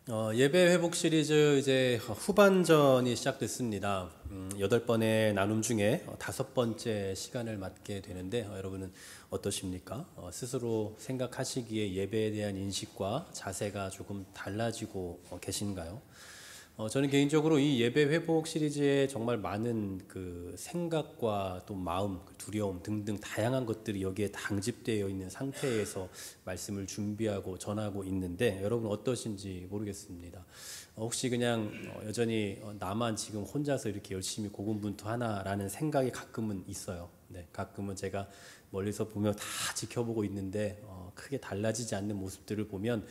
예배 회복 시리즈 이제 후반전이 시작됐습니다. 8번의 나눔 중에 5번째 시간을 맡게 되는데 여러분은 어떠십니까? 스스로 생각하시기에 예배에 대한 인식과 자세가 조금 달라지고 계신가요? 저는 개인적으로 이 예배 회복 시리즈에 정말 많은 그 생각과 또 마음, 두려움 등등 다양한 것들이 여기에 당집되어 있는 상태에서 말씀을 준비하고 전하고 있는데 여러분 어떠신지 모르겠습니다. 혹시 그냥 여전히 나만 지금 혼자서 이렇게 열심히 고군분투하나라는 생각이 가끔은 있어요. 네, 가끔은 제가 멀리서 보며 다 지켜보고 있는데 크게 달라지지 않는 모습들을 보면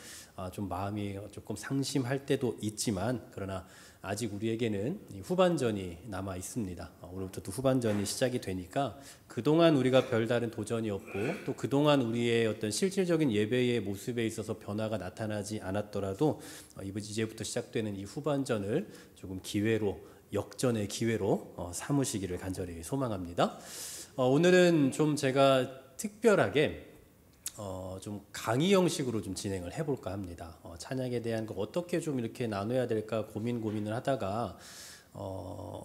좀 마음이 조금 상심할 때도 있지만 그러나 아직 우리에게는 후반전이 남아 있습니다. 오늘부터 또 후반전이 시작이 되니까 그동안 우리가 별다른 도전이 없고 또 그동안 우리의 어떤 실질적인 예배의 모습에 있어서 변화가 나타나지 않았더라도 이제부터 시작되는 이 후반전을 조금 기회로 역전의 기회로 삼으시기를 간절히 소망합니다. 오늘은 좀 제가 특별하게 좀 강의 형식으로 좀 진행을 해볼까 합니다. 찬양에 대한 거 어떻게 좀 이렇게 나눠야 될까 고민을 하다가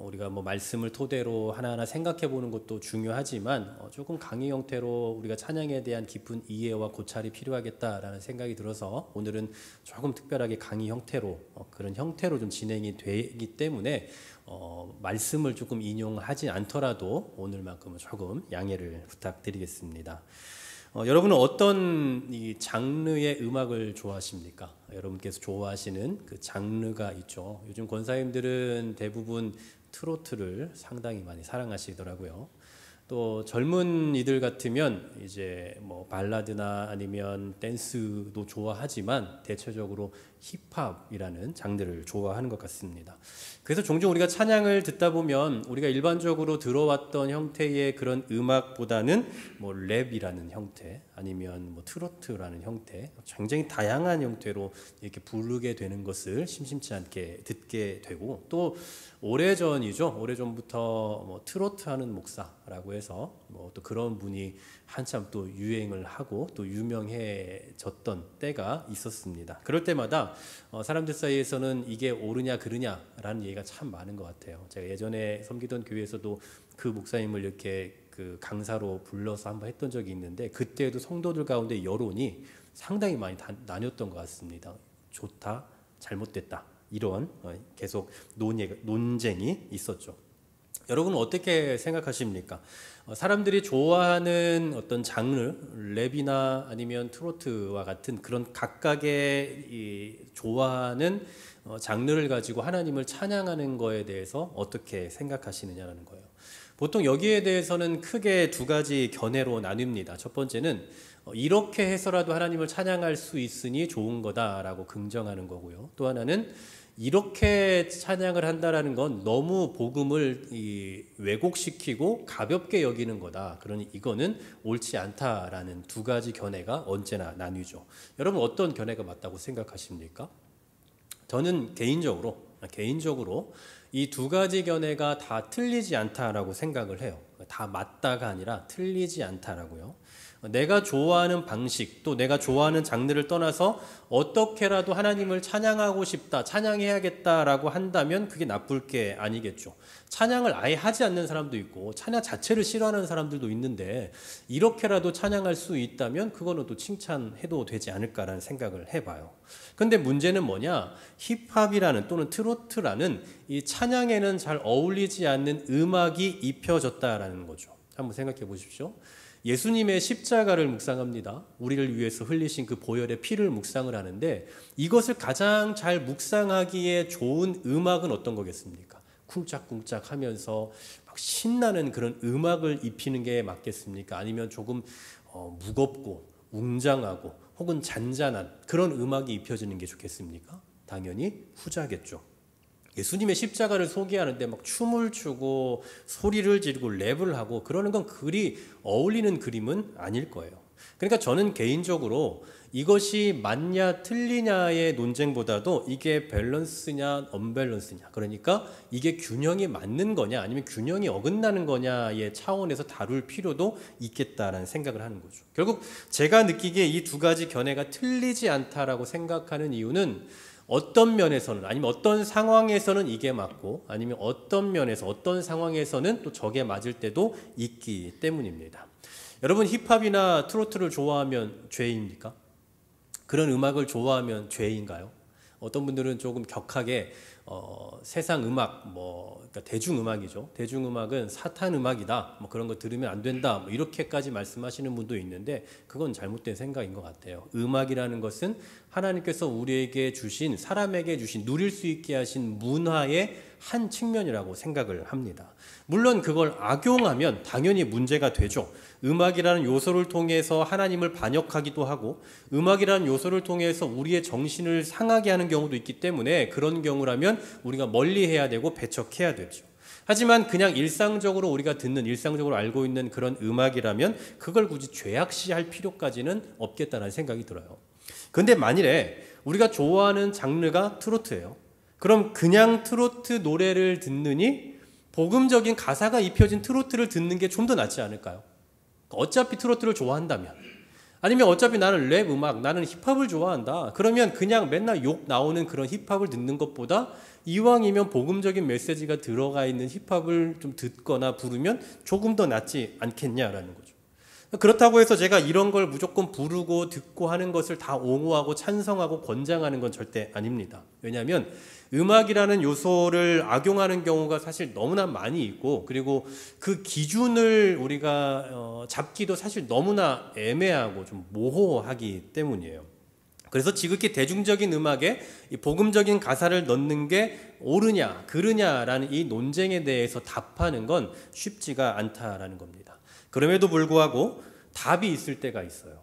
우리가 뭐 말씀을 토대로 하나하나 생각해 보는 것도 중요하지만 조금 강의 형태로 우리가 찬양에 대한 깊은 이해와 고찰이 필요하겠다라는 생각이 들어서 오늘은 조금 특별하게 강의 형태로 그런 형태로 좀 진행이 되기 때문에 말씀을 조금 인용하지 않더라도 오늘만큼은 조금 양해를 부탁드리겠습니다. 여러분은 어떤 이 장르의 음악을 좋아하십니까? 여러분께서 좋아하시는 그 장르가 있죠. 요즘 권사님들은 대부분 트로트를 상당히 많이 사랑하시더라고요. 또 젊은 이들 같으면 이제 뭐 발라드나 아니면 댄스도 좋아하지만 대체적으로 힙합이라는 장르를 좋아하는 것 같습니다. 그래서 종종 우리가 찬양을 듣다 보면 우리가 일반적으로 들어왔던 형태의 그런 음악보다는 뭐 랩이라는 형태 아니면 뭐 트로트라는 형태 굉장히 다양한 형태로 이렇게 부르게 되는 것을 심심치 않게 듣게 되고 또 오래전이죠. 오래전부터 뭐 트로트 하는 목사라고 해서 뭐 또 그런 분이 한참 또 유행을 하고 또 유명해졌던 때가 있었습니다. 그럴 때마다 사람들 사이에서는 이게 옳으냐 그르냐라는 얘기가 참 많은 것 같아요. 제가 예전에 섬기던 교회에서도 그 목사님을 이렇게 그 강사로 불러서 한번 했던 적이 있는데 그때도 성도들 가운데 여론이 상당히 많이 나뉘었던 것 같습니다. 좋다, 잘못됐다 이런 계속 논쟁이 있었죠. 여러분은 어떻게 생각하십니까? 사람들이 좋아하는 어떤 장르, 랩이나 아니면 트로트와 같은 그런 각각의 이 좋아하는 장르를 가지고 하나님을 찬양하는 거에 대해서 어떻게 생각하시느냐라는 거예요. 보통 여기에 대해서는 크게 두 가지 견해로 나뉩니다. 첫 번째는 이렇게 해서라도 하나님을 찬양할 수 있으니 좋은 거다라고 긍정하는 거고요. 또 하나는 이렇게 찬양을 한다라는 건 너무 복음을 왜곡시키고 가볍게 여기는 거다. 그러니 이거는 옳지 않다라는 두 가지 견해가 언제나 나뉘죠. 여러분 어떤 견해가 맞다고 생각하십니까? 저는 개인적으로 이 두 가지 견해가 다 틀리지 않다라고 생각을 해요. 다 맞다가 아니라 틀리지 않다라고요. 내가 좋아하는 방식 또 내가 좋아하는 장르를 떠나서 어떻게라도 하나님을 찬양하고 싶다, 찬양해야겠다라고 한다면 그게 나쁠 게 아니겠죠. 찬양을 아예 하지 않는 사람도 있고 찬양 자체를 싫어하는 사람들도 있는데 이렇게라도 찬양할 수 있다면 그거는 또 칭찬해도 되지 않을까라는 생각을 해봐요. 근데 문제는 뭐냐? 힙합이라는 또는 트로트라는 이 찬양에는 잘 어울리지 않는 음악이 입혀졌다라는 거죠. 한번 생각해 보십시오. 예수님의 십자가를 묵상합니다. 우리를 위해서 흘리신 그 보혈의 피를 묵상을 하는데 이것을 가장 잘 묵상하기에 좋은 음악은 어떤 거겠습니까? 쿵짝쿵짝 하면서 막 신나는 그런 음악을 입히는 게 맞겠습니까? 아니면 조금 무겁고 웅장하고 혹은 잔잔한 그런 음악이 입혀지는 게 좋겠습니까? 당연히 후자겠죠. 예수님의 십자가를 소개하는데 막 춤을 추고 소리를 지르고 랩을 하고 그러는 건 그리 어울리는 그림은 아닐 거예요. 그러니까 저는 개인적으로 이것이 맞냐 틀리냐의 논쟁보다도 이게 밸런스냐 언밸런스냐, 그러니까 이게 균형이 맞는 거냐 아니면 균형이 어긋나는 거냐의 차원에서 다룰 필요도 있겠다라는 생각을 하는 거죠. 결국 제가 느끼기에 이 두 가지 견해가 틀리지 않다라고 생각하는 이유는 어떤 면에서는 아니면 어떤 상황에서는 이게 맞고 아니면 어떤 면에서 어떤 상황에서는 또 저게 맞을 때도 있기 때문입니다. 여러분, 힙합이나 트로트를 좋아하면 죄입니까? 그런 음악을 좋아하면 죄인가요? 어떤 분들은 조금 격하게 세상 음악, 그러니까 대중음악이죠. 대중음악은 사탄 음악이다. 그런 거 들으면 안 된다. 이렇게까지 말씀하시는 분도 있는데 그건 잘못된 생각인 것 같아요. 음악이라는 것은 하나님께서 우리에게 주신, 사람에게 주신, 누릴 수 있게 하신 문화의 한 측면이라고 생각을 합니다. 물론 그걸 악용하면 당연히 문제가 되죠. 음악이라는 요소를 통해서 하나님을 반역하기도 하고 음악이라는 요소를 통해서 우리의 정신을 상하게 하는 경우도 있기 때문에 그런 경우라면 우리가 멀리해야 되고 배척해야 되죠. 하지만 그냥 일상적으로 우리가 듣는, 일상적으로 알고 있는 그런 음악이라면 그걸 굳이 죄악시할 필요까지는 없겠다는 생각이 들어요. 그런데 만일에 우리가 좋아하는 장르가 트로트예요. 그럼 그냥 트로트 노래를 듣느니 복음적인 가사가 입혀진 트로트를 듣는 게 좀 더 낫지 않을까요? 어차피 트로트를 좋아한다면, 아니면 어차피 나는 랩 음악, 나는 힙합을 좋아한다. 그러면 그냥 맨날 욕 나오는 그런 힙합을 듣는 것보다 이왕이면 복음적인 메시지가 들어가 있는 힙합을 좀 듣거나 부르면 조금 더 낫지 않겠냐라는 거죠. 그렇다고 해서 제가 이런 걸 무조건 부르고 듣고 하는 것을 다 옹호하고 찬성하고 권장하는 건 절대 아닙니다. 왜냐하면 음악이라는 요소를 악용하는 경우가 사실 너무나 많이 있고, 그리고 그 기준을 우리가 잡기도 사실 너무나 애매하고 좀 모호하기 때문이에요. 그래서 지극히 대중적인 음악에 이 복음적인 가사를 넣는 게 옳으냐 그르냐라는 이 논쟁에 대해서 답하는 건 쉽지가 않다라는 겁니다. 그럼에도 불구하고 답이 있을 때가 있어요.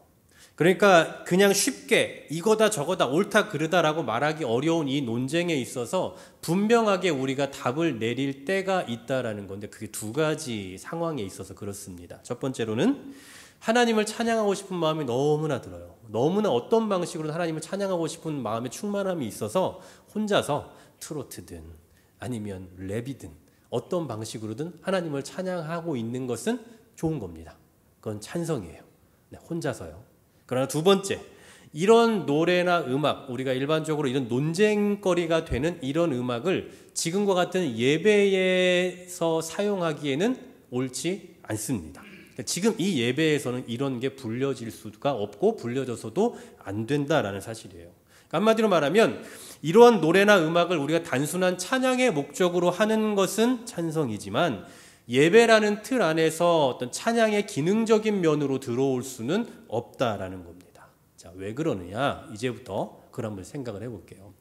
그러니까 그냥 쉽게 이거다 저거다 옳다 그르다라고 말하기 어려운 이 논쟁에 있어서 분명하게 우리가 답을 내릴 때가 있다라는 건데, 그게 두 가지 상황에 있어서 그렇습니다. 첫 번째로는 하나님을 찬양하고 싶은 마음이 너무나 들어요. 너무나 어떤 방식으로 하나님을 찬양하고 싶은 마음의 충만함이 있어서 혼자서 트로트든 아니면 랩이든 어떤 방식으로든 하나님을 찬양하고 있는 것은 좋은 겁니다. 그건 찬성이에요. 네, 혼자서요. 그러나 두 번째, 이런 노래나 음악, 우리가 일반적으로 이런 논쟁거리가 되는 이런 음악을 지금과 같은 예배에서 사용하기에는 옳지 않습니다. 지금 이 예배에서는 이런 게 불려질 수가 없고 불려져서도 안 된다라는 사실이에요. 한마디로 말하면 이러한 노래나 음악을 우리가 단순한 찬양의 목적으로 하는 것은 찬성이지만 예배라는 틀 안에서 어떤 찬양의 기능적인 면으로 들어올 수는 없다라는 겁니다. 자, 왜 그러느냐? 이제부터 그걸 한번 생각을 해볼게요.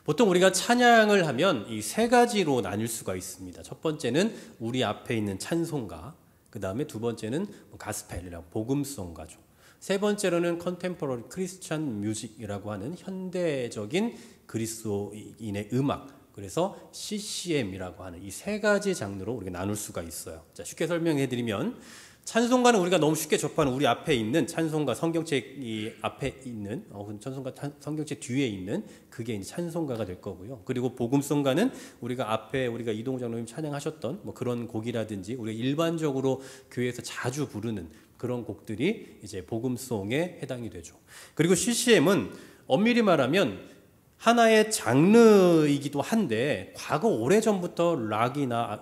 보통 우리가 찬양을 하면 이 세 가지로 나뉠 수가 있습니다. 첫 번째는 우리 앞에 있는 찬송가, 그 다음에 두 번째는 가스펠이라고 복음송가죠. 세 번째로는 컨템포러리 크리스찬 뮤직이라고 하는 현대적인 그리스도인의 음악, 그래서 CCM이라고 하는 이 세 가지 장르로 우리가 나눌 수가 있어요. 자, 쉽게 설명해 드리면 찬송가는 우리가 너무 쉽게 접하는 우리 앞에 있는 찬송가, 성경책 이 앞에 있는 찬송가, 성경책 뒤에 있는 그게 이제 찬송가가 될 거고요. 그리고 복음송가는 우리가 앞에 우리가 이동우 장로님 찬양하셨던 그런 곡이라든지 우리가 일반적으로 교회에서 자주 부르는 그런 곡들이 이제 복음송에 해당이 되죠. 그리고 CCM은 엄밀히 말하면 하나의 장르이기도 한데 과거 오래전부터 락이나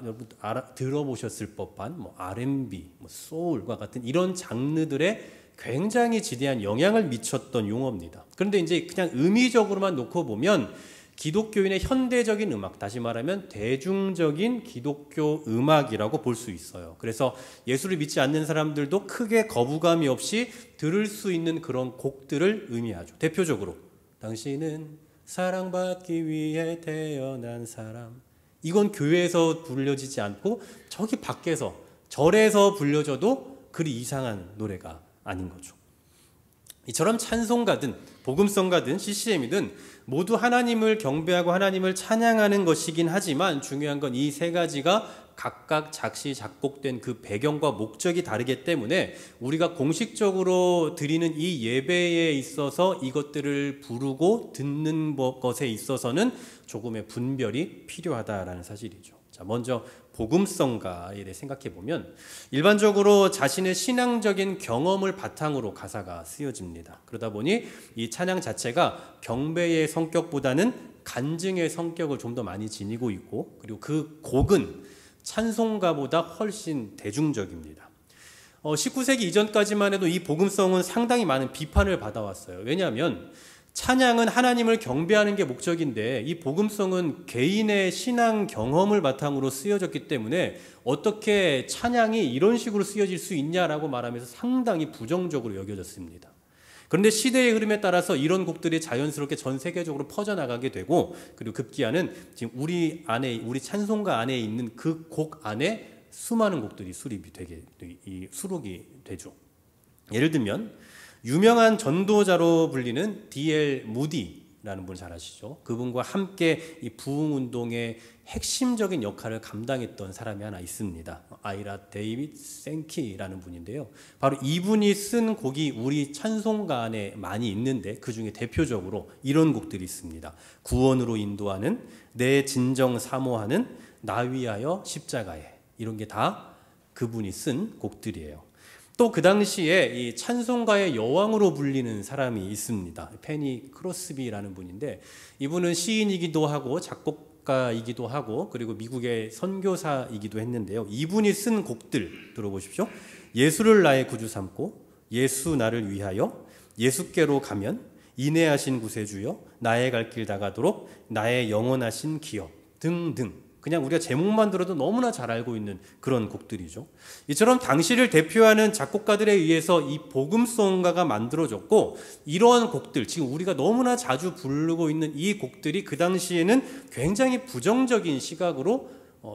들어보셨을 법한 R&B, 소울과 같은 이런 장르들에 굉장히 지대한 영향을 미쳤던 용어입니다. 그런데 이제 그냥 의미적으로만 놓고 보면 기독교인의 현대적인 음악, 다시 말하면 대중적인 기독교 음악이라고 볼 수 있어요. 그래서 예수를 믿지 않는 사람들도 크게 거부감이 없이 들을 수 있는 그런 곡들을 의미하죠. 대표적으로 당신은 사랑받기 위해 태어난 사람, 이건 교회에서 불려지지 않고 저기 밖에서 절에서 불려져도 그리 이상한 노래가 아닌 거죠. 이처럼 찬송가든 복음성가든 CCM이든 모두 하나님을 경배하고 하나님을 찬양하는 것이긴 하지만 중요한 건 이 세 가지가 각각 작시 작곡된 그 배경과 목적이 다르기 때문에 우리가 공식적으로 드리는 이 예배에 있어서 이것들을 부르고 듣는 것에 있어서는 조금의 분별이 필요하다라는 사실이죠. 자, 먼저 복음성가에 대해 생각해 보면 일반적으로 자신의 신앙적인 경험을 바탕으로 가사가 쓰여집니다. 그러다 보니 이 찬양 자체가 경배의 성격보다는 간증의 성격을 좀 더 많이 지니고 있고, 그리고 그 곡은 찬송가보다 훨씬 대중적입니다. 19세기 이전까지만 해도 이 복음성은 상당히 많은 비판을 받아왔어요. 왜냐하면 찬양은 하나님을 경배하는 게 목적인데 이 복음성은 개인의 신앙 경험을 바탕으로 쓰여졌기 때문에 어떻게 찬양이 이런 식으로 쓰여질 수 있냐라고 말하면서 상당히 부정적으로 여겨졌습니다. 그런데 시대의 흐름에 따라서 이런 곡들이 자연스럽게 전 세계적으로 퍼져나가게 되고, 그리고 급기야는 지금 우리 찬송가 안에 있는 그 곡 안에 수많은 곡들이 수록이 되죠. 예를 들면 유명한 전도자로 불리는 D.L. 무디라는 분 잘 아시죠? 그분과 함께 이 부흥운동의 핵심적인 역할을 감당했던 사람이 하나 있습니다. 아이라 데이빗 생키라는 분인데요. 바로 이분이 쓴 곡이 우리 찬송가 안에 많이 있는데 그 중에 대표적으로 이런 곡들이 있습니다. 구원으로 인도하는, 내 진정 사모하는, 나 위하여 십자가에, 이런 게 다 그분이 쓴 곡들이에요. 또 그 당시에 이 찬송가의 여왕으로 불리는 사람이 있습니다. 페니 크로스비라는 분인데 이분은 시인이기도 하고 작곡가이기도 하고 그리고 미국의 선교사이기도 했는데요. 이분이 쓴 곡들 들어보십시오. 예수를 나의 구주 삼고, 예수 나를 위하여, 예수께로 가면, 인내하신 구세주여, 나의 갈 길 다가도록, 나의 영원하신 기업 등등. 그냥 우리가 제목만 들어도 너무나 잘 알고 있는 그런 곡들이죠. 이처럼 당시를 대표하는 작곡가들에 의해서 이 복음송가가 만들어졌고, 이러한 곡들, 지금 우리가 너무나 자주 부르고 있는 이 곡들이 그 당시에는 굉장히 부정적인 시각으로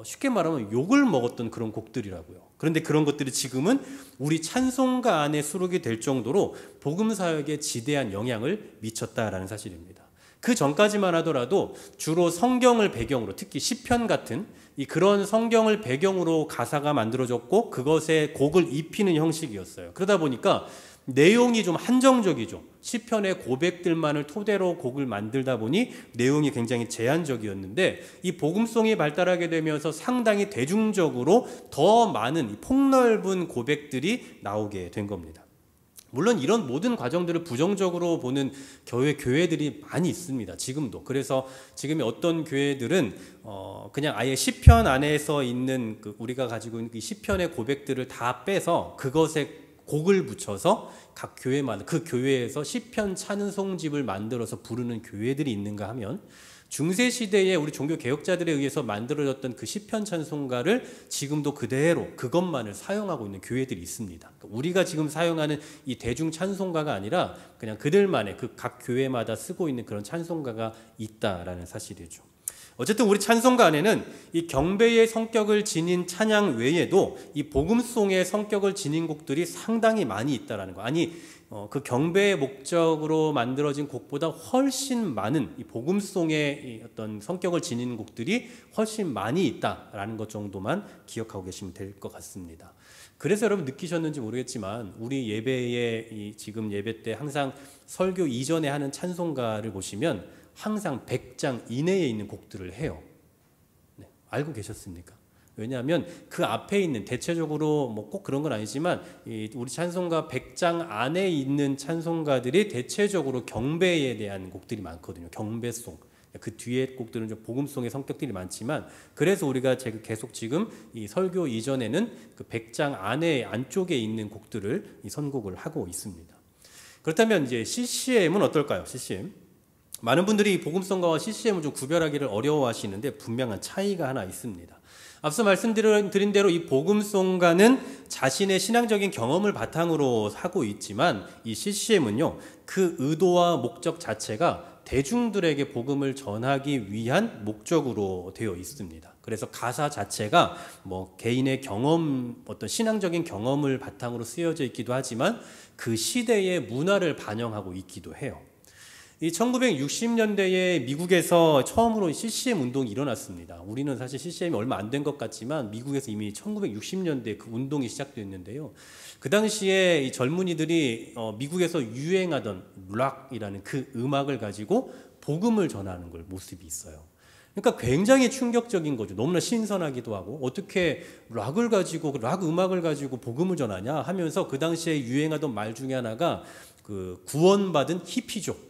쉽게 말하면 욕을 먹었던 그런 곡들이라고요. 그런데 그런 것들이 지금은 우리 찬송가 안에 수록이 될 정도로 복음사역에 지대한 영향을 미쳤다라는 사실입니다. 그 전까지만 하더라도 주로 성경을 배경으로, 특히 시편 같은 그런 성경을 배경으로 가사가 만들어졌고 그것에 곡을 입히는 형식이었어요. 그러다 보니까 내용이 좀 한정적이죠. 시편의 고백들만을 토대로 곡을 만들다 보니 내용이 굉장히 제한적이었는데 이 복음송이 발달하게 되면서 상당히 대중적으로 더 많은 폭넓은 고백들이 나오게 된 겁니다. 물론 이런 모든 과정들을 부정적으로 보는 교회들이 많이 있습니다. 지금도. 그래서 지금 어떤 교회들은 그냥 아예 시편 안에서 있는 우리가 가지고 있는 이 시편의 고백들을 다 빼서 그것에 곡을 붙여서 각 교회마다 그 교회에서 시편 찬송집을 만들어서 부르는 교회들이 있는가 하면, 중세시대에 우리 종교개혁자들에 의해서 만들어졌던 그 시편 찬송가를 지금도 그대로 그것만을 사용하고 있는 교회들이 있습니다. 우리가 지금 사용하는 이 대중 찬송가가 아니라 그냥 그들만의 그 각 교회마다 쓰고 있는 그런 찬송가가 있다라는 사실이죠. 어쨌든 우리 찬송가 안에는 이 경배의 성격을 지닌 찬양 외에도 이 복음송의 성격을 지닌 곡들이 상당히 많이 있다라는 거. 그 경배의 목적으로 만들어진 곡보다 훨씬 많은 이 복음송의 이 어떤 성격을 지닌 곡들이 훨씬 많이 있다라는 것 정도만 기억하고 계시면 될 것 같습니다. 그래서 여러분 느끼셨는지 모르겠지만 우리 예배에 지금 예배 때 항상 설교 이전에 하는 찬송가를 보시면 항상 100장 이내에 있는 곡들을 해요. 네, 알고 계셨습니까? 왜냐하면 그 앞에 있는, 대체적으로 뭐 꼭 그런 건 아니지만 우리 찬송가 100장 안에 있는 찬송가들이 대체적으로 경배에 대한 곡들이 많거든요. 경배송. 그 뒤에 곡들은 좀 복음송의 성격들이 많지만, 그래서 우리가 계속 지금 이 설교 이전에는 그 100장 안쪽에 있는 곡들을 선곡을 하고 있습니다. 그렇다면 이제 CCM은 어떨까요? CCM. 많은 분들이 복음성가와 CCM을 좀 구별하기를 어려워하시는데 분명한 차이가 하나 있습니다. 앞서 말씀드린 대로 이 복음성가는 자신의 신앙적인 경험을 바탕으로 하고 있지만 이 CCM은요, 그 의도와 목적 자체가 대중들에게 복음을 전하기 위한 목적으로 되어 있습니다. 그래서 가사 자체가 뭐 개인의 경험, 어떤 신앙적인 경험을 바탕으로 쓰여져 있기도 하지만 그 시대의 문화를 반영하고 있기도 해요. 이 1960년대에 미국에서 처음으로 CCM 운동이 일어났습니다. 우리는 사실 CCM이 얼마 안 된 것 같지만 미국에서 이미 1960년대 그 운동이 시작됐는데요. 그 당시에 이 젊은이들이 미국에서 유행하던 락이라는 그 음악을 가지고 복음을 전하는 걸 모습이 있어요. 그러니까 굉장히 충격적인 거죠. 너무나 신선하기도 하고 어떻게 락을 가지고 락 음악을 가지고 복음을 전하냐 하면서 그 당시에 유행하던 말 중에 하나가 그 구원받은 히피족,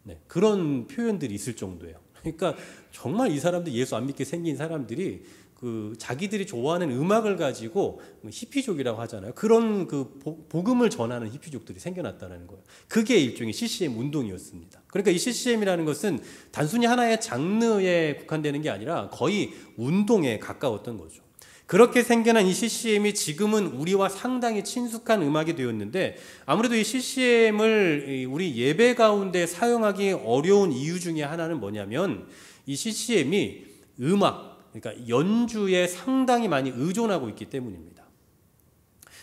네, 그런 표현들이 있을 정도예요. 그러니까 정말 이 사람들 예수 안 믿게 생긴 사람들이 그 자기들이 좋아하는 음악을 가지고 히피족이라고 하잖아요. 그런 그 복음을 전하는 히피족들이 생겨났다는 거예요. 그게 일종의 CCM 운동이었습니다. 그러니까 이 CCM이라는 것은 단순히 하나의 장르에 국한되는 게 아니라 거의 운동에 가까웠던 거죠. 그렇게 생겨난 이 CCM이 지금은 우리와 상당히 친숙한 음악이 되었는데 아무래도 이 CCM을 우리 예배 가운데 사용하기 어려운 이유 중에 하나는 뭐냐면 이 CCM이 음악, 그러니까 연주에 상당히 많이 의존하고 있기 때문입니다.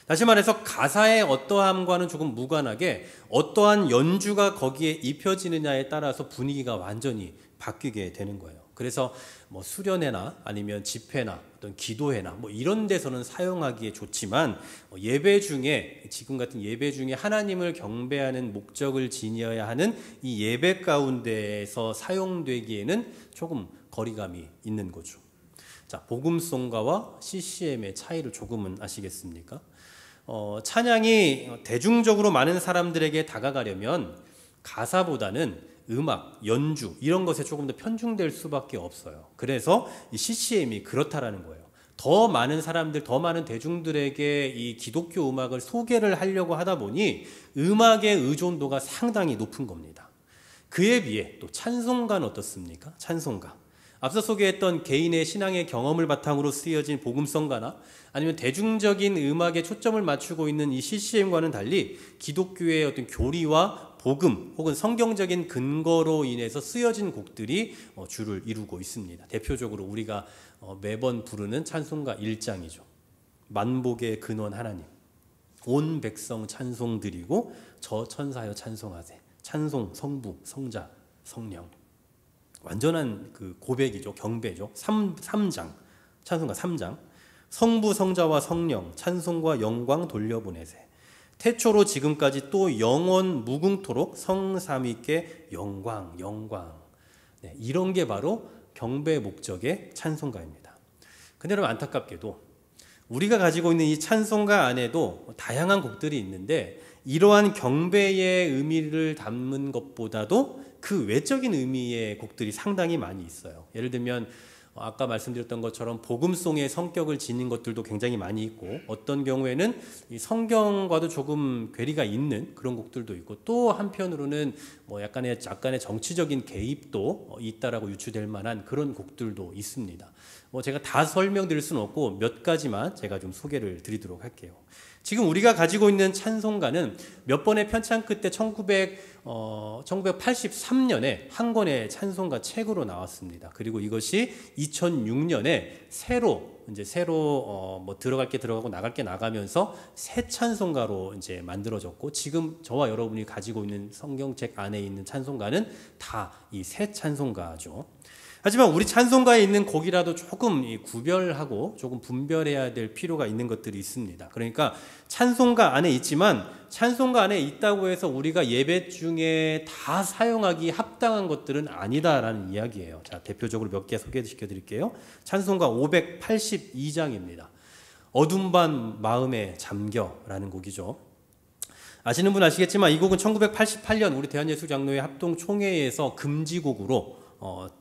다시 말해서 가사의 어떠함과는 조금 무관하게 어떠한 연주가 거기에 입혀지느냐에 따라서 분위기가 완전히 바뀌게 되는 거예요. 그래서 뭐 수련회나 아니면 집회나 어떤 기도회나 뭐 이런 데서는 사용하기에 좋지만 예배 중에 지금 같은 예배 중에 하나님을 경배하는 목적을 지녀야 하는 이 예배 가운데에서 사용되기에는 조금 거리감이 있는 거죠. 자, 복음송가와 CCM의 차이를 조금은 아시겠습니까? 찬양이 대중적으로 많은 사람들에게 다가가려면 가사보다는 음악, 연주 이런 것에 조금 더 편중될 수밖에 없어요. 그래서 이 CCM이 그렇다라는 거예요. 더 많은 사람들, 더 많은 대중들에게 이 기독교 음악을 소개를 하려고 하다 보니 음악의 의존도가 상당히 높은 겁니다. 그에 비해 또 찬송가는 어떻습니까? 찬송가. 앞서 소개했던 개인의 신앙의 경험을 바탕으로 쓰여진 복음성가나 아니면 대중적인 음악에 초점을 맞추고 있는 이 CCM과는 달리 기독교의 어떤 교리와 복음 혹은 성경적인 근거로 인해서 쓰여진 곡들이 주를 이루고 있습니다. 대표적으로 우리가 매번 부르는 찬송가 1장이죠. 만복의 근원 하나님, 온 백성 찬송 드리고 저 천사여 찬송하세. 찬송, 성부, 성자, 성령. 완전한 그 고백이죠. 경배죠. 3장, 찬송가 3장. 성부, 성자와 성령, 찬송과 영광 돌려보내세. 태초로 지금까지 또 영원 무궁토록 성삼위께 영광, 영광. 네, 이런 게 바로 경배 목적의 찬송가입니다. 근데 여러분 안타깝게도 우리가 가지고 있는 이 찬송가 안에도 다양한 곡들이 있는데 이러한 경배의 의미를 담는 것보다도 그 외적인 의미의 곡들이 상당히 많이 있어요. 예를 들면 아까 말씀드렸던 것처럼 복음송의 성격을 지닌 것들도 굉장히 많이 있고 어떤 경우에는 이 성경과도 조금 괴리가 있는 그런 곡들도 있고 또 한편으로는 뭐 약간의 정치적인 개입도 있다라고 유추될 만한 그런 곡들도 있습니다. 뭐 제가 다 설명드릴 수는 없고 몇 가지만 제가 좀 소개를 드리도록 할게요. 지금 우리가 가지고 있는 찬송가는 몇 번의 편찬 끝에 1983년에 한 권의 찬송가 책으로 나왔습니다. 그리고 이것이 2006년에 새로 뭐 들어갈 게 들어가고 나갈 게 나가면서 새 찬송가로 이제 만들어졌고 지금 저와 여러분이 가지고 있는 성경책 안에 있는 찬송가는 다 이 새 찬송가죠. 하지만 우리 찬송가에 있는 곡이라도 조금 구별하고 조금 분별해야 될 필요가 있는 것들이 있습니다. 그러니까 찬송가 안에 있지만 찬송가 안에 있다고 해서 우리가 예배 중에 다 사용하기 합당한 것들은 아니다라는 이야기예요. 자, 대표적으로 몇 개 소개시켜 드릴게요. 찬송가 582장입니다. 어둠 밤 마음에 잠겨라는 곡이죠. 아시는 분 아시겠지만 이 곡은 1988년 우리 대한예술장로회 합동총회에서 금지곡으로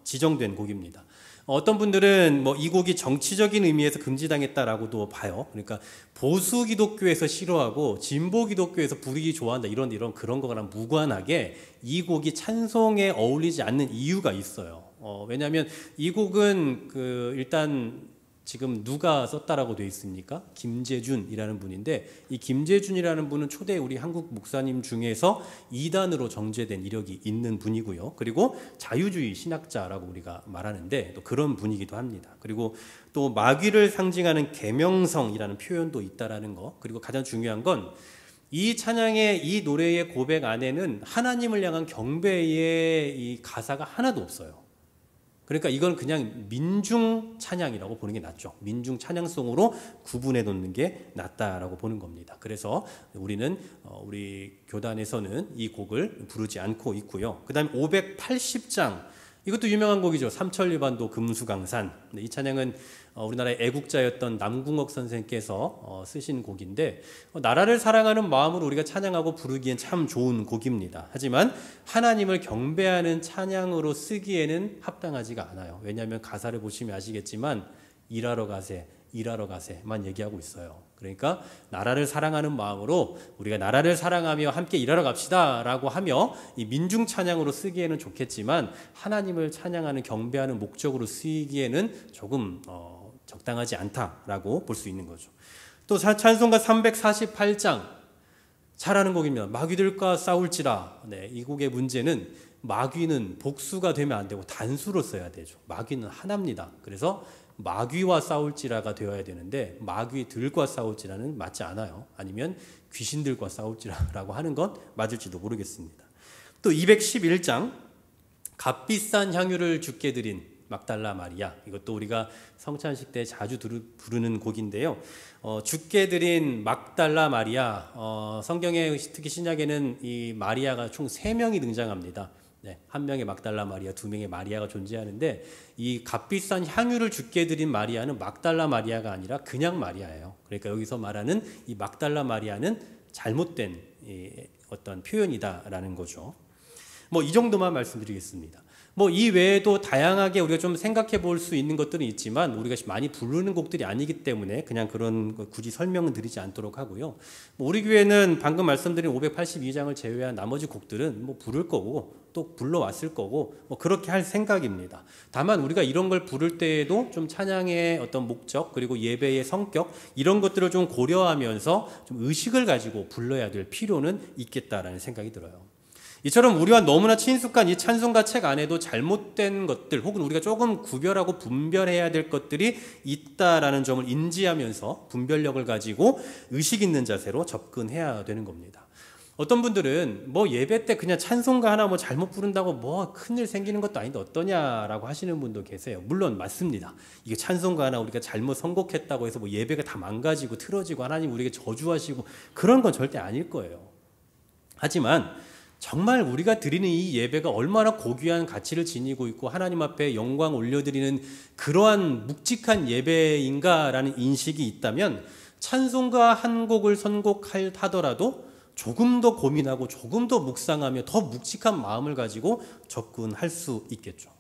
지정된 곡입니다. 어떤 분들은 뭐 이 곡이 정치적인 의미에서 금지당했다라고도 봐요. 그러니까 보수 기독교에서 싫어하고 진보 기독교에서 부르기 좋아한다 이런 그런 거랑 무관하게 이 곡이 찬송에 어울리지 않는 이유가 있어요. 왜냐하면 이 곡은 일단 지금 누가 썼다라고 되어 있습니까? 김재준이라는 분인데 이 김재준이라는 분은 초대 우리 한국 목사님 중에서 2단으로 정제된 이력이 있는 분이고요. 그리고 자유주의 신학자라고 우리가 말하는데 또 그런 분이기도 합니다. 그리고 또 마귀를 상징하는 계명성이라는 표현도 있다라는 거. 그리고 가장 중요한 건 이 찬양의 이 노래의 고백 안에는 하나님을 향한 경배의 이 가사가 하나도 없어요. 그러니까 이건 그냥 민중 찬양이라고 보는 게 낫죠. 민중 찬양송으로 구분해 놓는 게 낫다라고 보는 겁니다. 그래서 우리는 우리 교단에서는 이 곡을 부르지 않고 있고요. 그 다음에 580장, 이것도 유명한 곡이죠. 삼천리반도 금수강산. 이 찬양은 우리나라의 애국자였던 남궁옥 선생께서 쓰신 곡인데, 나라를 사랑하는 마음으로 우리가 찬양하고 부르기엔 참 좋은 곡입니다. 하지만 하나님을 경배하는 찬양으로 쓰기에는 합당하지가 않아요. 왜냐하면 가사를 보시면 아시겠지만 일하러 가세만 얘기하고 있어요. 그러니까 나라를 사랑하는 마음으로 우리가 나라를 사랑하며 함께 일하러 갑시다 라고 하며 이 민중 찬양으로 쓰기에는 좋겠지만 하나님을 찬양하는 경배하는 목적으로 쓰이기에는 조금 적당하지 않다라고 볼 수 있는 거죠. 또 찬송가 348장 잘하는 곡입니다. 마귀들과 싸울지라. 네, 이 곡의 문제는 마귀는 복수가 되면 안 되고 단수로 써야 되죠. 마귀는 하나입니다. 그래서 마귀와 싸울지라가 되어야 되는데 마귀들과 싸울지라는 맞지 않아요. 아니면 귀신들과 싸울지라라고 하는 건 맞을지도 모르겠습니다. 또 211장 값비싼 향유를 주께 드린 막달라 마리아, 이것도 우리가 성찬식 때 자주 부르는 곡인데요. 주께 드린 막달라 마리아, 성경에 특히 신약에는 이 마리아가 총 3명이 등장합니다. 네, 한 명의 막달라 마리아, 2명의 마리아가 존재하는데 이 값비싼 향유를 주께 드린 마리아는 막달라 마리아가 아니라 그냥 마리아예요. 그러니까 여기서 말하는 이 막달라 마리아는 잘못된 어떤 표현이다라는 거죠. 이 정도만 말씀드리겠습니다. 이 외에도 다양하게 우리가 좀 생각해 볼 수 있는 것들은 있지만 우리가 많이 부르는 곡들이 아니기 때문에 그냥 그런 거 굳이 설명은 드리지 않도록 하고요. 우리 교회는 방금 말씀드린 582장을 제외한 나머지 곡들은 부를 거고 또 불러왔을 거고 그렇게 할 생각입니다. 다만 우리가 이런 걸 부를 때에도 좀 찬양의 어떤 목적 그리고 예배의 성격 이런 것들을 좀 고려하면서 좀 의식을 가지고 불러야 될 필요는 있겠다라는 생각이 들어요. 이처럼 우리와 너무나 친숙한 이 찬송가 책 안에도 잘못된 것들 혹은 우리가 조금 구별하고 분별해야 될 것들이 있다라는 점을 인지하면서 분별력을 가지고 의식 있는 자세로 접근해야 되는 겁니다. 어떤 분들은 예배 때 그냥 찬송가 하나 잘못 부른다고 큰일 생기는 것도 아닌데 어떠냐라고 하시는 분도 계세요. 물론 맞습니다. 이게 찬송가 하나 우리가 잘못 선곡했다고 해서 예배가 다 망가지고 틀어지고 하나님 우리에게 저주하시고 그런 건 절대 아닐 거예요. 하지만 정말 우리가 드리는 이 예배가 얼마나 고귀한 가치를 지니고 있고 하나님 앞에 영광 올려드리는 그러한 묵직한 예배인가라는 인식이 있다면 찬송가 한 곡을 선곡하더라도 조금 더 고민하고 조금 더 묵상하며 더 묵직한 마음을 가지고 접근할 수 있겠죠.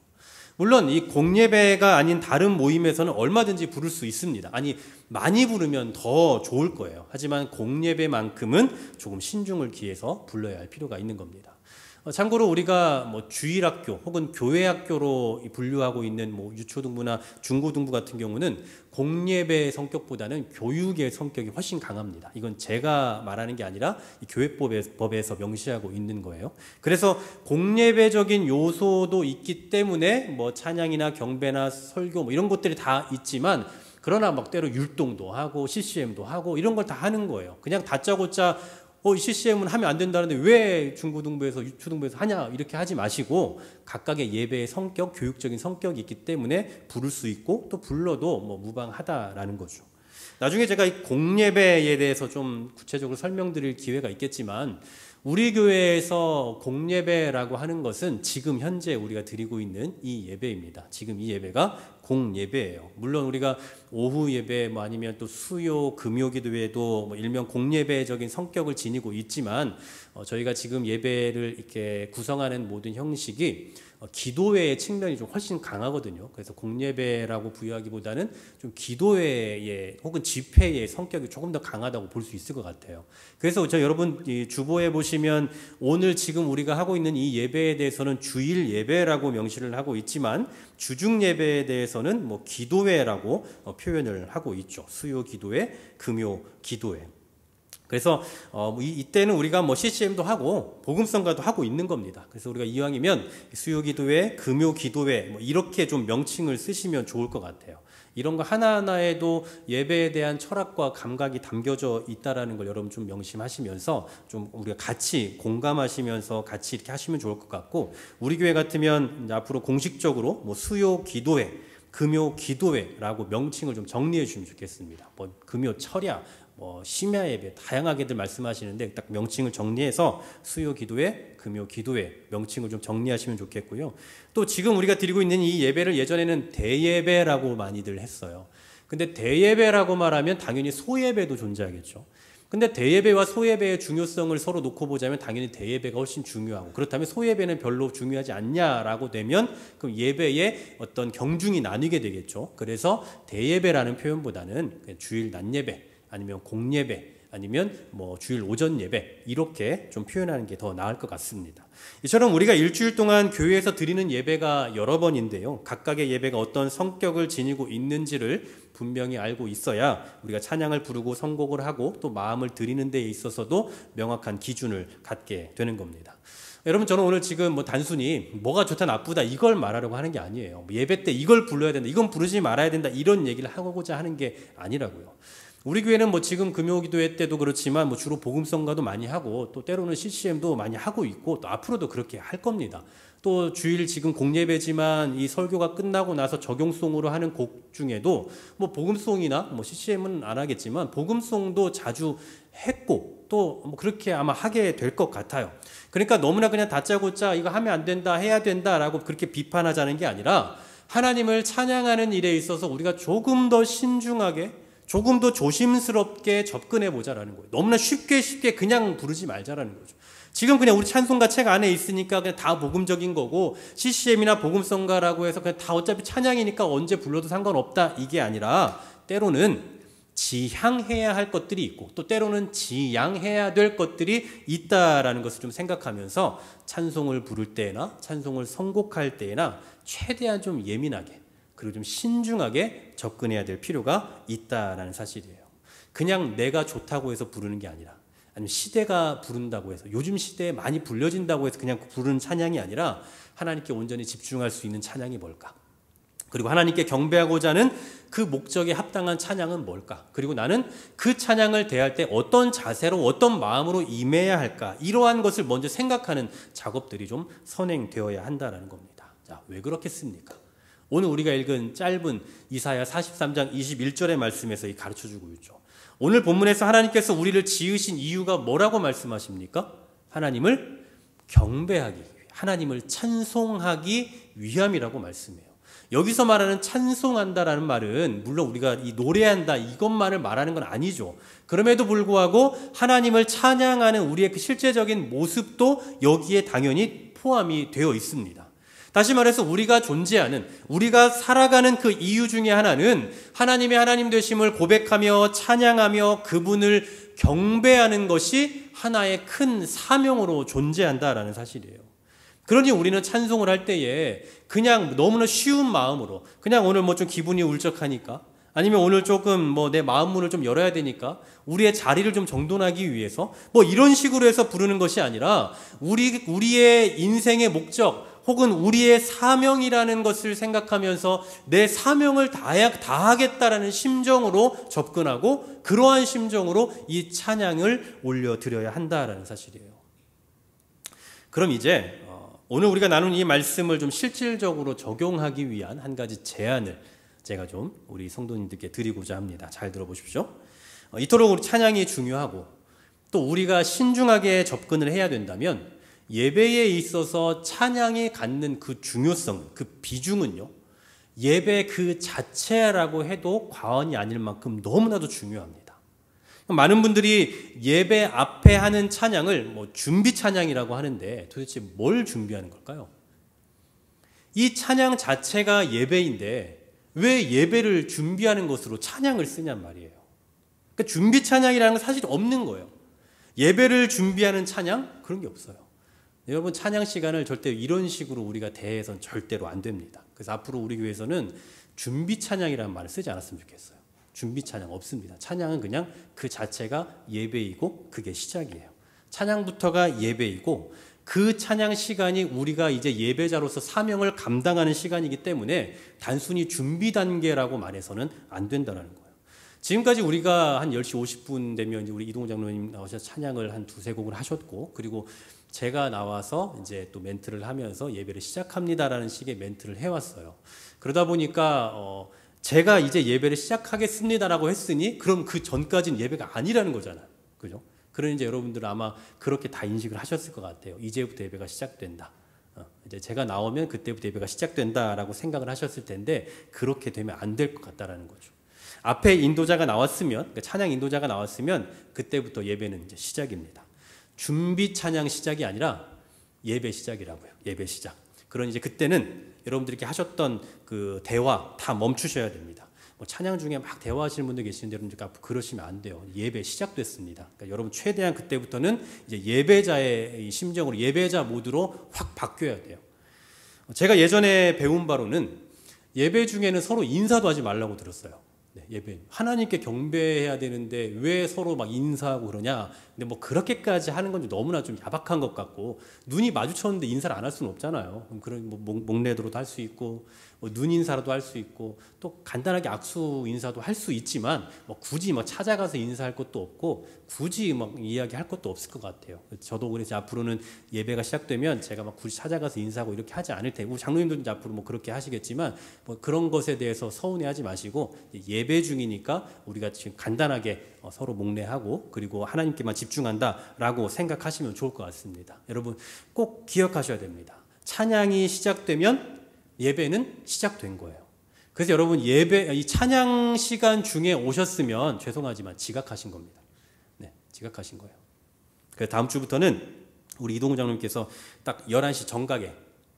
물론 이 공예배가 아닌 다른 모임에서는 얼마든지 부를 수 있습니다. 아니 많이 부르면 더 좋을 거예요. 하지만 공예배만큼은 조금 신중을 기해서 불러야 할 필요가 있는 겁니다. 참고로 우리가 주일학교 혹은 교회학교로 분류하고 있는 유초등부나 중고등부 같은 경우는 공예배의 성격보다는 교육의 성격이 훨씬 강합니다. 이건 제가 말하는 게 아니라 이 교회법에서 명시하고 있는 거예요. 그래서 공예배적인 요소도 있기 때문에 찬양이나 경배나 설교 이런 것들이 다 있지만 그러나 때로 율동도 하고 CCM도 하고 이런 걸 다 하는 거예요. 그냥 다짜고짜 CCM은 하면 안 된다는데 왜 중고등부에서 유초등부에서 하냐 이렇게 하지 마시고 각각의 예배의 성격, 교육적인 성격이 있기 때문에 부를 수 있고 또 불러도 무방하다라는 거죠. 나중에 제가 이 공예배에 대해서 좀 구체적으로 설명드릴 기회가 있겠지만 우리 교회에서 공예배라고 하는 것은 지금 현재 우리가 드리고 있는 이 예배입니다. 지금 이 예배가 공예배예요. 물론 우리가 오후 예배 아니면 또 수요, 금요 기도회도 일명 공예배적인 성격을 지니고 있지만 저희가 지금 예배를 이렇게 구성하는 모든 형식이 기도회의 측면이 좀 훨씬 강하거든요. 그래서 공예배라고 부여하기보다는 좀 기도회의 혹은 집회의 성격이 조금 더 강하다고 볼 수 있을 것 같아요. 그래서 여러분 주보에 보시면 오늘 지금 우리가 하고 있는 이 예배에 대해서는 주일 예배라고 명시를 하고 있지만 주중 예배에 대해서는 기도회라고 표현을 하고 있죠. 수요 기도회, 금요 기도회. 그래서 이때는 우리가 CCM도 하고 복음성가도 하고 있는 겁니다. 그래서 우리가 이왕이면 수요 기도회, 금요 기도회 이렇게 좀 명칭을 쓰시면 좋을 것 같아요. 이런 거 하나하나에도 예배에 대한 철학과 감각이 담겨져 있다라는 걸 여러분 좀 명심하시면서 좀 우리가 같이 공감하시면서 같이 이렇게 하시면 좋을 것 같고, 우리 교회 같으면 앞으로 공식적으로 뭐 수요 기도회, 금요 기도회라고 명칭을 좀 정리해 주시면 좋겠습니다. 뭐 금요 철야, 뭐 심야 예배 다양하게들 말씀하시는데 딱 명칭을 정리해서 수요 기도회, 금요 기도회 명칭을 좀 정리하시면 좋겠고요. 또 지금 우리가 드리고 있는 이 예배를 예전에는 대예배라고 많이들 했어요. 근데 대예배라고 말하면 당연히 소예배도 존재하겠죠. 근데 대예배와 소예배의 중요성을 서로 놓고 보자면 당연히 대예배가 훨씬 중요하고, 그렇다면 소예배는 별로 중요하지 않냐라고 되면 그럼 예배의 어떤 경중이 나뉘게 되겠죠. 그래서 대예배라는 표현보다는 그냥 주일 낮 예배 아니면 공예배 아니면 뭐 주일 오전 예배 이렇게 좀 표현하는 게 더 나을 것 같습니다. 이처럼 우리가 일주일 동안 교회에서 드리는 예배가 여러 번인데요. 각각의 예배가 어떤 성격을 지니고 있는지를 분명히 알고 있어야 우리가 찬양을 부르고 선곡을 하고 또 마음을 드리는 데 있어서도 명확한 기준을 갖게 되는 겁니다. 여러분, 저는 오늘 지금 뭐 단순히 뭐가 좋다 나쁘다 이걸 말하려고 하는 게 아니에요. 예배 때 이걸 불러야 된다, 이건 부르지 말아야 된다 이런 얘기를 하고자 하는 게 아니라고요. 우리 교회는 뭐 지금 금요기도회 때도 그렇지만 뭐 주로 복음성가도 많이 하고 또 때로는 CCM도 많이 하고 있고 또 앞으로도 그렇게 할 겁니다. 또 주일 지금 공예배지만 이 설교가 끝나고 나서 적용송으로 하는 곡 중에도 뭐 복음송이나 뭐 CCM은 안 하겠지만 복음송도 자주 했고 또 뭐 그렇게 아마 하게 될 것 같아요. 그러니까 너무나 그냥 다짜고짜 이거 하면 안 된다, 해야 된다라고 그렇게 비판하자는 게 아니라 하나님을 찬양하는 일에 있어서 우리가 조금 더 신중하게, 조금 더 조심스럽게 접근해 보자라는 거예요. 너무나 쉽게 그냥 부르지 말자라는 거죠. 지금 그냥 우리 찬송가 책 안에 있으니까 그냥 다 복음적인 거고 CCM이나 복음성가라고 해서 그냥 다 어차피 찬양이니까 언제 불러도 상관없다 이게 아니라 때로는 지향해야 할 것들이 있고 또 때로는 지양해야 될 것들이 있다라는 것을 좀 생각하면서 찬송을 부를 때나 찬송을 선곡할 때나 최대한 좀 예민하게 그리고 좀 신중하게 접근해야 될 필요가 있다라는 사실이에요. 그냥 내가 좋다고 해서 부르는 게 아니라, 아니면 시대가 부른다고 해서, 요즘 시대에 많이 불려진다고 해서 그냥 부르는 찬양이 아니라 하나님께 온전히 집중할 수 있는 찬양이 뭘까? 그리고 하나님께 경배하고자 하는 그 목적에 합당한 찬양은 뭘까? 그리고 나는 그 찬양을 대할 때 어떤 자세로 어떤 마음으로 임해야 할까? 이러한 것을 먼저 생각하는 작업들이 좀 선행되어야 한다는 겁니다. 자, 왜 그렇겠습니까? 오늘 우리가 읽은 짧은 이사야 43장 21절의 말씀에서 가르쳐주고 있죠. 오늘 본문에서 하나님께서 우리를 지으신 이유가 뭐라고 말씀하십니까? 하나님을 경배하기 위해, 하나님을 찬송하기 위함이라고 말씀해요. 여기서 말하는 찬송한다라는 말은 물론 우리가 이 노래한다 이것만을 말하는 건 아니죠. 그럼에도 불구하고 하나님을 찬양하는 우리의 그 실제적인 모습도 여기에 당연히 포함이 되어 있습니다. 다시 말해서 우리가 존재하는, 우리가 살아가는 그 이유 중에 하나는 하나님의 하나님 되심을 고백하며 찬양하며 그분을 경배하는 것이 하나의 큰 사명으로 존재한다라는 사실이에요. 그러니 우리는 찬송을 할 때에 그냥 너무나 쉬운 마음으로, 그냥 오늘 뭐 좀 기분이 울적하니까, 아니면 오늘 조금 뭐 내 마음 문을 좀 열어야 되니까 우리의 자리를 좀 정돈하기 위해서 뭐 이런 식으로 해서 부르는 것이 아니라 우리의 인생의 목적 혹은 우리의 사명이라는 것을 생각하면서 내 사명을 다하겠다라는 심정으로 접근하고 그러한 심정으로 이 찬양을 올려드려야 한다라는 사실이에요. 그럼 이제 오늘 우리가 나눈 이 말씀을 좀 실질적으로 적용하기 위한 한 가지 제안을 제가 좀 우리 성도님들께 드리고자 합니다. 잘 들어보십시오. 이토록 우리 찬양이 중요하고 또 우리가 신중하게 접근을 해야 된다면 예배에 있어서 찬양이 갖는 그 중요성, 그 비중은요, 예배 그 자체라고 해도 과언이 아닐 만큼 너무나도 중요합니다. 많은 분들이 예배 앞에 하는 찬양을 뭐 준비 찬양이라고 하는데 도대체 뭘 준비하는 걸까요? 이 찬양 자체가 예배인데 왜 예배를 준비하는 것으로 찬양을 쓰냔 말이에요. 그러니까 준비 찬양이라는 건 사실 없는 거예요. 예배를 준비하는 찬양? 그런 게 없어요. 여러분, 찬양 시간을 절대 이런 식으로 우리가 대해서는 절대로 안 됩니다. 그래서 앞으로 우리 교회에서는 준비 찬양이라는 말을 쓰지 않았으면 좋겠어요. 준비 찬양 없습니다. 찬양은 그냥 그 자체가 예배이고 그게 시작이에요. 찬양부터가 예배이고 그 찬양 시간이 우리가 이제 예배자로서 사명을 감당하는 시간이기 때문에 단순히 준비 단계라고 말해서는 안 된다는 거예요. 지금까지 우리가 한 10시 50분 되면 우리 이동훈 장로님 나오셔서 찬양을 한 두세 곡을 하셨고, 그리고 제가 나와서 이제 또 멘트를 하면서 예배를 시작합니다라는 식의 멘트를 해왔어요. 그러다 보니까 제가 이제 예배를 시작하겠습니다라고 했으니 그럼 그 전까지는 예배가 아니라는 거잖아요. 그죠? 그러니 이제 여러분들은 아마 그렇게 다 인식을 하셨을 것 같아요. 이제부터 예배가 시작된다. 이제 제가 나오면 그때부터 예배가 시작된다라고 생각을 하셨을 텐데 그렇게 되면 안 될 것 같다라는 거죠. 앞에 인도자가 나왔으면, 그러니까 찬양 인도자가 나왔으면 그때부터 예배는 이제 시작입니다. 준비 찬양 시작이 아니라 예배 시작이라고요. 예배 시작. 그러니 이제 그때는 여러분들이 이렇게 하셨던 그 대화 다 멈추셔야 됩니다. 뭐 찬양 중에 막 대화하시는 분들 계시는데 여러분들 그러시면 안 돼요. 예배 시작됐습니다. 그러니까 여러분 최대한 그때부터는 이제 예배자의 심정으로, 예배자 모드로 확 바뀌어야 돼요. 제가 예전에 배운 바로는 예배 중에는 서로 인사도 하지 말라고 들었어요. 네, 예배. 하나님께 경배해야 되는데 왜 서로 막 인사하고 그러냐. 근데 뭐 그렇게까지 하는 건 너무나 좀 야박한 것 같고, 눈이 마주쳤는데 인사를 안 할 수는 없잖아요. 그런 뭐 목례도로도 할 수 있고, 뭐 눈 인사라도 할 수 있고, 또 간단하게 악수 인사도 할 수 있지만 뭐 굳이 뭐 찾아가서 인사할 것도 없고 굳이 막 이야기할 것도 없을 것 같아요. 저도 그래서 앞으로는 예배가 시작되면 제가 막 굳이 찾아가서 인사하고 이렇게 하지 않을 테고, 장로님들도 이제 앞으로 뭐 그렇게 하시겠지만 뭐 그런 것에 대해서 서운해하지 마시고, 예배 중이니까 우리가 지금 간단하게 서로 목례하고 그리고 하나님께만 집중한다라고 생각하시면 좋을 것 같습니다. 여러분 꼭 기억하셔야 됩니다. 찬양이 시작되면 예배는 시작된 거예요. 그래서 여러분 이 찬양 시간 중에 오셨으면 죄송하지만 지각하신 겁니다. 네, 지각하신 거예요. 그래서 다음 주부터는 우리 이동훈 장로님께서 딱 11시 정각에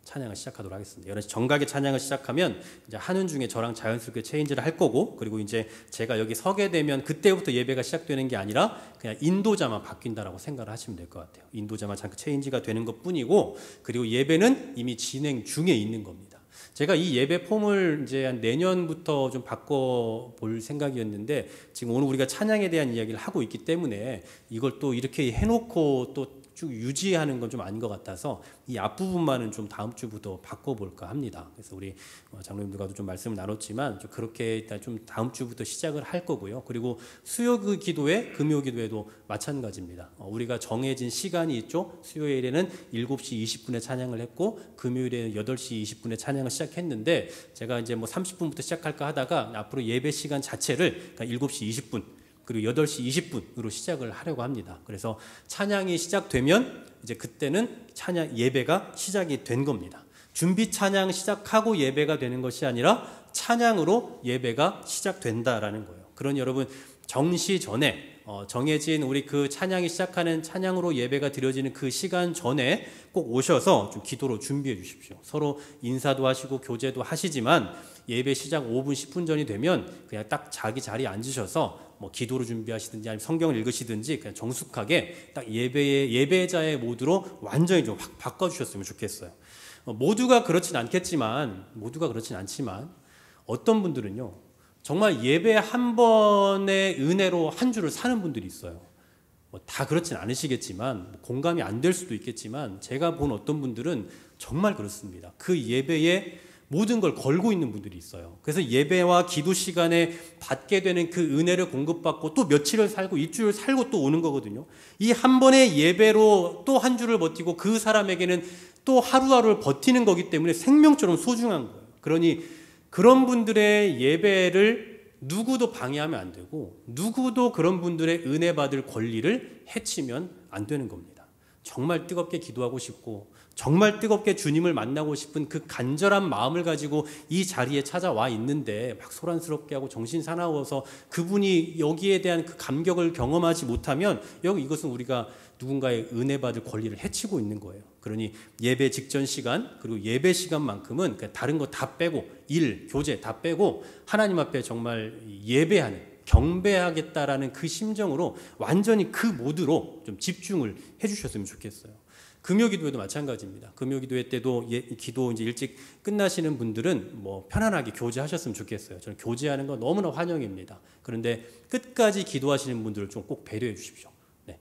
찬양을 시작하도록 하겠습니다. 11시 정각에 찬양을 시작하면 이제 하는 중에 저랑 자연스럽게 체인지를 할 거고, 그리고 이제 제가 여기 서게 되면 그때부터 예배가 시작되는 게 아니라 그냥 인도자만 바뀐다라고 생각을 하시면 될 것 같아요. 인도자만 잠깐 체인지가 되는 것 뿐이고, 그리고 예배는 이미 진행 중에 있는 겁니다. 제가 이 예배 폼을 이제 한 내년부터 좀 바꿔볼 생각이었는데, 지금 오늘 우리가 찬양에 대한 이야기를 하고 있기 때문에 이걸 또 이렇게 해놓고 또 쭉 유지하는 건 좀 아닌 것 같아서 이 앞부분만은 좀 다음 주부터 바꿔볼까 합니다. 그래서 우리 장로님들과도 좀 말씀을 나눴지만 좀 그렇게 일단 좀 다음 주부터 시작을 할 거고요. 그리고 수요 기도회, 금요 기도회도 마찬가지입니다. 우리가 정해진 시간이 있죠. 수요일에는 7시 20분에 찬양을 했고, 금요일에는 8시 20분에 찬양을 시작했는데, 제가 이제 뭐 30분부터 시작할까 하다가 앞으로 예배 시간 자체를 7시 20분 그리고 8시 20분으로 시작을 하려고 합니다. 그래서 찬양이 시작되면 이제 그때는 찬양 예배가 시작이 된 겁니다. 준비 찬양 시작하고 예배가 되는 것이 아니라 찬양으로 예배가 시작된다라는 거예요. 그러니 여러분 정시 전에 정해진 우리 그 찬양이 시작하는 찬양으로 예배가 드려지는 그 시간 전에 꼭 오셔서 좀 기도로 준비해 주십시오. 서로 인사도 하시고 교제도 하시지만 예배 시작 5분 10분 전이 되면 그냥 딱 자기 자리에 앉으셔서 뭐 기도로 준비하시든지 아니면 성경을 읽으시든지 그냥 정숙하게 딱 예배자의 모드로 완전히 좀 확 바꿔주셨으면 좋겠어요. 모두가 그렇진 않지만 어떤 분들은요 정말 예배 한 번의 은혜로 한 주를 사는 분들이 있어요. 뭐 다 그렇진 않으시겠지만 공감이 안 될 수도 있겠지만 제가 본 어떤 분들은 정말 그렇습니다. 그 예배에 모든 걸 걸고 있는 분들이 있어요. 그래서 예배와 기도 시간에 받게 되는 그 은혜를 공급받고 또 며칠을 살고 일주일을 살고 또 오는 거거든요. 이 한 번의 예배로 또 한 주를 버티고 그 사람에게는 또 하루하루를 버티는 거기 때문에 생명처럼 소중한 거예요. 그러니 그런 분들의 예배를 누구도 방해하면 안 되고 누구도 그런 분들의 은혜 받을 권리를 해치면 안 되는 겁니다. 정말 뜨겁게 기도하고 싶고 정말 뜨겁게 주님을 만나고 싶은 그 간절한 마음을 가지고 이 자리에 찾아와 있는데 막 소란스럽게 하고 정신 사나워서 그분이 여기에 대한 그 감격을 경험하지 못하면 이것은 우리가 누군가의 은혜 받을 권리를 해치고 있는 거예요. 그러니 예배 직전 시간 그리고 예배 시간만큼은 다른 거 다 빼고 일, 교제 다 빼고 하나님 앞에 정말 예배하는 경배하겠다라는 그 심정으로 완전히 그 모드로 좀 집중을 해주셨으면 좋겠어요. 금요 기도회도 마찬가지입니다. 금요 기도회 때도 기도 이제 일찍 끝나시는 분들은 뭐 편안하게 교제하셨으면 좋겠어요. 저는 교제하는 거 너무나 환영입니다. 그런데 끝까지 기도하시는 분들을 좀 꼭 배려해 주십시오. 네,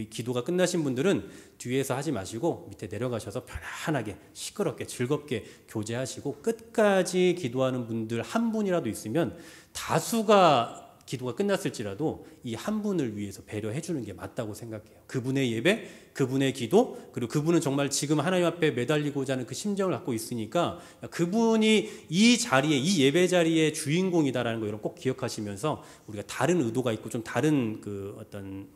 기도가 끝나신 분들은 뒤에서 하지 마시고 밑에 내려가셔서 편안하게 시끄럽게 즐겁게 교제하시고, 끝까지 기도하는 분들 한 분이라도 있으면 다수가 기도가 끝났을지라도 이 한 분을 위해서 배려해 주는 게 맞다고 생각해요. 그분의 예배, 그분의 기도, 그리고 그분은 정말 지금 하나님 앞에 매달리고자 하는 그 심정을 갖고 있으니까 그분이 이 자리에, 이 예배 자리의 주인공이다라는 거 여러분 꼭 기억하시면서, 우리가 다른 의도가 있고 좀 다른 그 어떤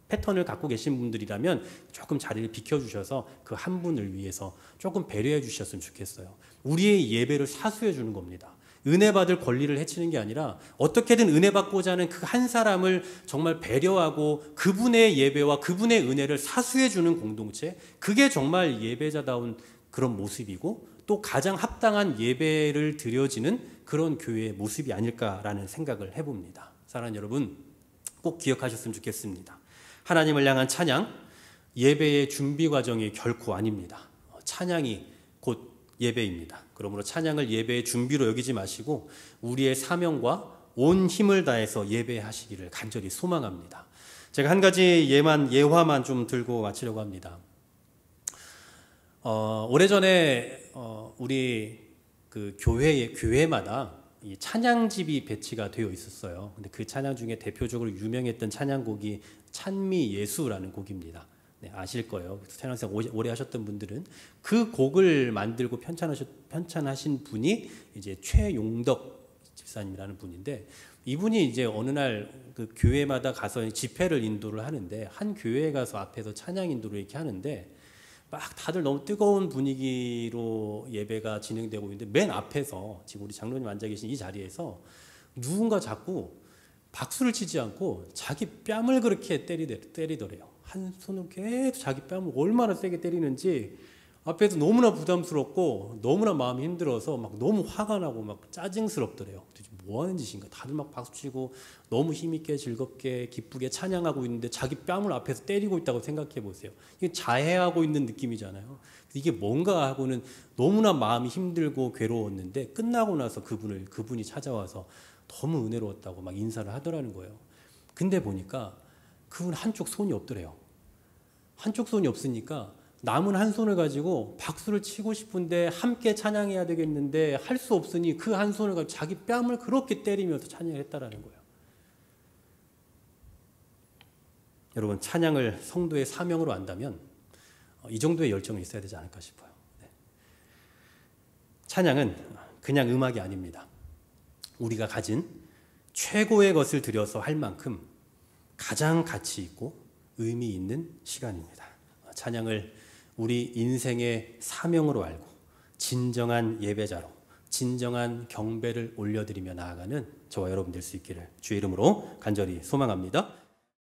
패턴을 갖고 계신 분들이라면 조금 자리를 비켜주셔서 그 한 분을 위해서 조금 배려해 주셨으면 좋겠어요. 우리의 예배를 사수해 주는 겁니다. 은혜 받을 권리를 해치는 게 아니라 어떻게든 은혜 받고자 하는 그 한 사람을 정말 배려하고 그분의 예배와 그분의 은혜를 사수해 주는 공동체, 그게 정말 예배자다운 그런 모습이고 또 가장 합당한 예배를 드려지는 그런 교회의 모습이 아닐까라는 생각을 해봅니다. 사랑하는 여러분, 꼭 기억하셨으면 좋겠습니다. 하나님을 향한 찬양, 예배의 준비 과정이 결코 아닙니다. 찬양이 곧 예배입니다. 그러므로 찬양을 예배의 준비로 여기지 마시고 우리의 사명과 온 힘을 다해서 예배하시기를 간절히 소망합니다. 제가 한 가지 예화만 좀 들고 마치려고 합니다. 오래전에 우리 그 교회마다 이 찬양집이 배치가 되어 있었어요. 근데 그 찬양 중에 대표적으로 유명했던 찬양곡이 찬미 예수라는 곡입니다. 네, 아실 거예요. 찬양생 오래 하셨던 분들은 그 곡을 만들고 편찬하신 분이 이제 최용덕 집사님이라는 분인데, 이분이 이제 어느 날 그 교회마다 가서 집회를 인도를 하는데, 한 교회에 가서 앞에서 찬양 인도를 이렇게 하는데 막 다들 너무 뜨거운 분위기로 예배가 진행되고 있는데, 맨 앞에서 지금 우리 장로님 앉아 계신 이 자리에서 누군가 자꾸 박수를 치지 않고 자기 뺨을 그렇게 때리더래요. 한 손으로 계속 자기 뺨을 얼마나 세게 때리는지 앞에서 너무나 부담스럽고 너무나 마음이 힘들어서 막 너무 화가 나고 막 짜증스럽더래요. 도대체 뭐 하는 짓인가? 다들 막 박수치고 너무 힘있게 즐겁게 기쁘게 찬양하고 있는데 자기 뺨을 앞에서 때리고 있다고 생각해 보세요. 이게 자해하고 있는 느낌이잖아요. 이게 뭔가 하고는 너무나 마음이 힘들고 괴로웠는데, 끝나고 나서 그분이 찾아와서 너무 은혜로웠다고 막 인사를 하더라는 거예요. 근데 보니까 그분 한쪽 손이 없더래요. 한쪽 손이 없으니까 남은 한 손을 가지고 박수를 치고 싶은데 함께 찬양해야 되겠는데 할 수 없으니 그 한 손을 가지고 자기 뺨을 그렇게 때리면서 찬양을 했다라는 거예요. 여러분, 찬양을 성도의 사명으로 한다면 이 정도의 열정이 있어야 되지 않을까 싶어요. 네. 찬양은 그냥 음악이 아닙니다. 우리가 가진 최고의 것을 들여서 할 만큼 가장 가치 있고 의미 있는 시간입니다. 찬양을 우리 인생의 사명으로 알고 진정한 예배자로 진정한 경배를 올려드리며 나아가는 저와 여러분 될 수 있기를 주의 이름으로 간절히 소망합니다.